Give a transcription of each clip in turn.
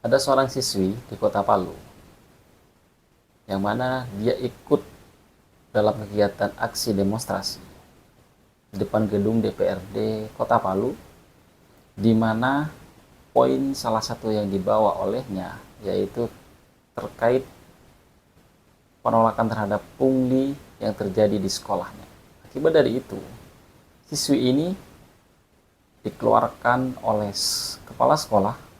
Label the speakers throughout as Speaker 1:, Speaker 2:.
Speaker 1: Ada seorang siswi di kota Palu yang mana dia ikut dalam kegiatan aksi demonstrasi di depan gedung DPRD Kota Palu, di mana poin salah satu yang dibawa olehnya yaitu terkait penolakan terhadap pungli yang terjadi di sekolahnya. Akibat dari itu, siswi ini dikeluarkan oleh kepala sekolah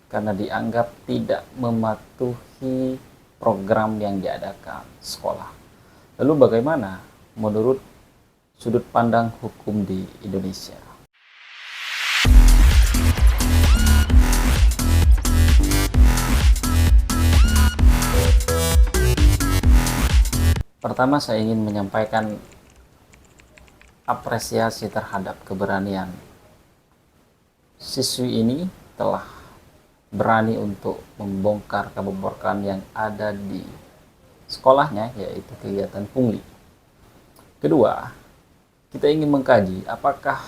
Speaker 1: karena dianggap tidak mematuhi program yang diadakan sekolah. Lalu bagaimana menurut sudut pandang hukum di Indonesia? Pertama, saya ingin menyampaikan apresiasi terhadap keberanian siswi ini telah berani untuk membongkar kebobrokan yang ada di sekolahnya, yaitu kegiatan pungli. Kedua, kita ingin mengkaji apakah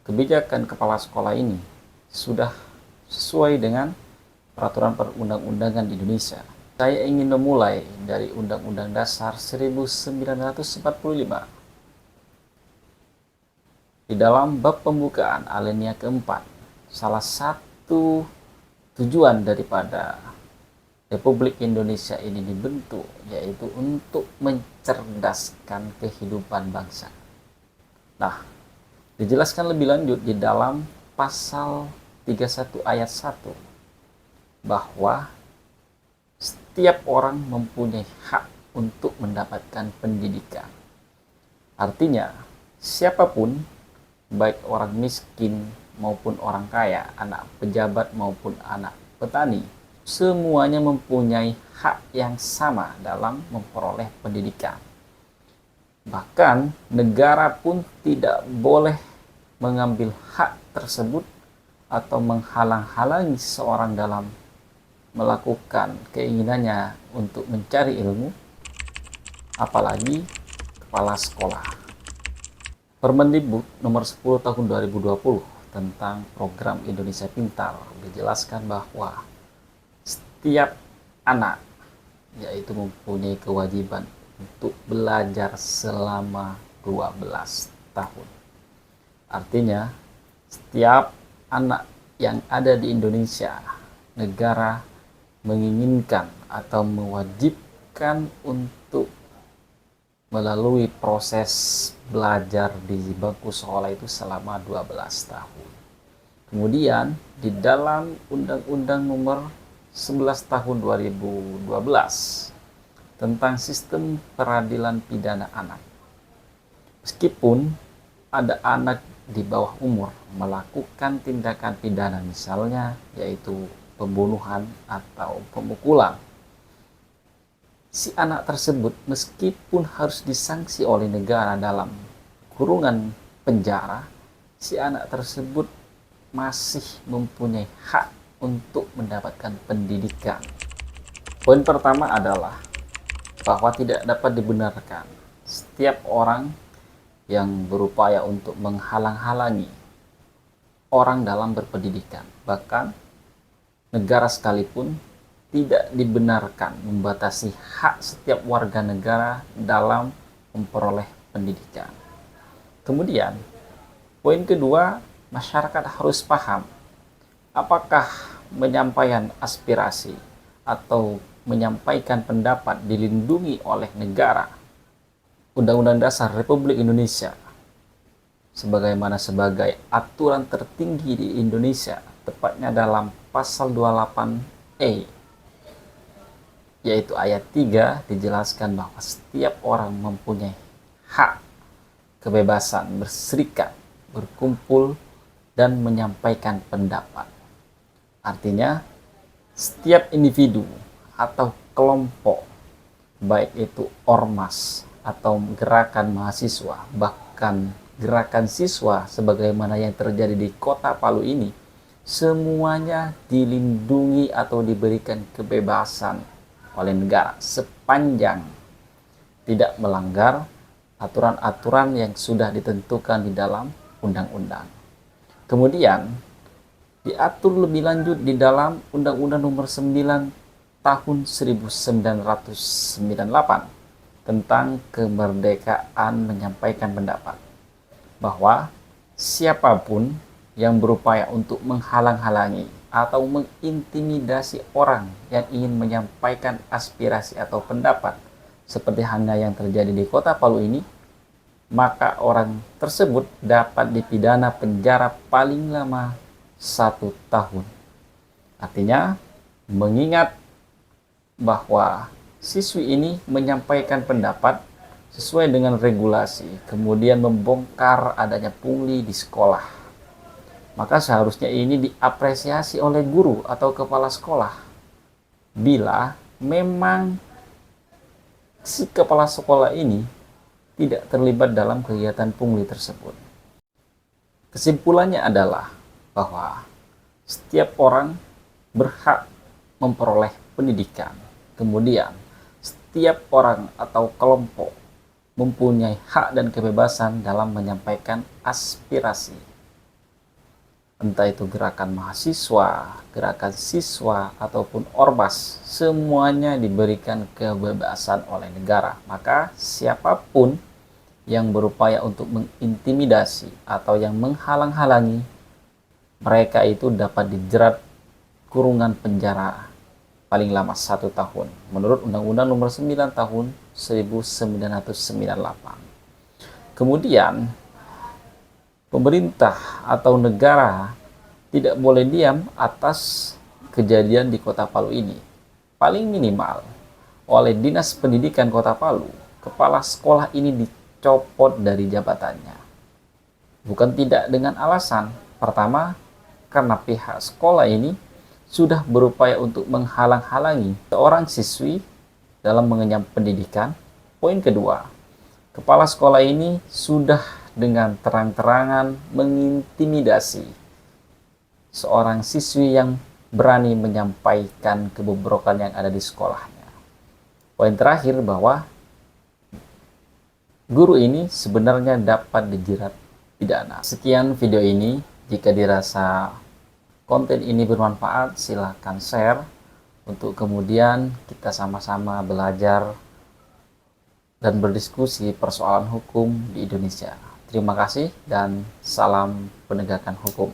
Speaker 1: kebijakan kepala sekolah ini sudah sesuai dengan peraturan perundang-undangan di Indonesia. Saya ingin memulai dari Undang-Undang Dasar 1945. Di dalam bab pembukaan alinea keempat, salah satu tujuan daripada Republik Indonesia ini dibentuk yaitu untuk mencerdaskan kehidupan bangsa. Nah, dijelaskan lebih lanjut di dalam pasal 31 ayat 1 bahwa setiap orang mempunyai hak untuk mendapatkan pendidikan. Artinya, siapapun, baik orang miskin maupun orang kaya, anak pejabat maupun anak petani, semuanya mempunyai hak yang sama dalam memperoleh pendidikan. Bahkan negara pun tidak boleh mengambil hak tersebut atau menghalang-halangi seseorang dalam melakukan keinginannya untuk mencari ilmu, apalagi kepala sekolah. Permendikbud nomor 10 tahun 2020 tentang program Indonesia Pintar dijelaskan bahwa setiap anak yaitu mempunyai kewajiban untuk belajar selama 12 tahun. Artinya, setiap anak yang ada di Indonesia, negara menginginkan atau mewajibkan untuk melalui proses belajar di bangku sekolah itu selama 12 tahun. Kemudian di dalam Undang-Undang nomor 11 tahun 2012 tentang sistem peradilan pidana anak, meskipun ada anak di bawah umur melakukan tindakan pidana misalnya yaitu pembunuhan atau pemukulan, si anak tersebut meskipun harus disanksi oleh negara dalam kurungan penjara, si anak tersebut masih mempunyai hak untuk mendapatkan pendidikan. Poin pertama adalah bahwa tidak dapat dibenarkan setiap orang yang berupaya untuk menghalang-halangi orang dalam berpendidikan. Bahkan negara sekalipun tidak dibenarkan membatasi hak setiap warga negara dalam memperoleh pendidikan. Kemudian, poin kedua, masyarakat harus paham apakah menyampaikan aspirasi atau menyampaikan pendapat dilindungi oleh negara. Undang-Undang Dasar Republik Indonesia sebagaimana sebagai aturan tertinggi di Indonesia, tepatnya dalam pasal 28E yaitu ayat 3 dijelaskan bahwa setiap orang mempunyai hak kebebasan berserikat, berkumpul, dan menyampaikan pendapat. Artinya, setiap individu atau kelompok, baik itu ormas atau gerakan mahasiswa, bahkan gerakan siswa sebagaimana yang terjadi di Kota Palu ini, semuanya dilindungi atau diberikan kebebasan oleh negara sepanjang tidak melanggar aturan-aturan yang sudah ditentukan di dalam undang-undang. Kemudian, diatur lebih lanjut di dalam Undang-Undang Nomor 9 Tahun 1998 tentang kemerdekaan menyampaikan pendapat, bahwa siapapun yang berupaya untuk menghalang-halangi atau mengintimidasi orang yang ingin menyampaikan aspirasi atau pendapat seperti halnya yang terjadi di Kota Palu ini, maka orang tersebut dapat dipidana penjara paling lama 1 tahun. Artinya, mengingat bahwa siswi ini menyampaikan pendapat sesuai dengan regulasi, kemudian membongkar adanya pungli di sekolah, maka seharusnya ini diapresiasi oleh guru atau kepala sekolah. Bila memang si kepala sekolah ini tidak terlibat dalam kegiatan pungli tersebut. Kesimpulannya adalah bahwa setiap orang berhak memperoleh pendidikan. Kemudian, setiap orang atau kelompok mempunyai hak dan kebebasan dalam menyampaikan aspirasi. Entah itu gerakan mahasiswa, gerakan siswa, ataupun ormas, semuanya diberikan kebebasan oleh negara. Maka siapapun yang berupaya untuk mengintimidasi atau yang menghalang-halangi, mereka itu dapat dijerat kurungan penjara paling lama 1 tahun menurut Undang-Undang Nomor 9 Tahun 1998. Kemudian pemerintah atau negara tidak boleh diam atas kejadian di Kota Palu ini. Paling minimal oleh Dinas Pendidikan Kota Palu, kepala sekolah ini dicopot dari jabatannya. Bukan tidak dengan alasan. Pertama, karena pihak sekolah ini sudah berupaya untuk menghalang-halangi seorang siswi dalam mengenyam pendidikan. Poin kedua, kepala sekolah ini sudah dengan terang-terangan mengintimidasi seorang siswi yang berani menyampaikan kebobrokan yang ada di sekolahnya. Poin terakhir, bahwa guru ini sebenarnya dapat dijerat pidana. Sekian video ini. Jika dirasa konten ini bermanfaat, silahkan share untuk kemudian kita sama-sama belajar dan berdiskusi persoalan hukum di Indonesia. Terima kasih dan salam penegakan hukum.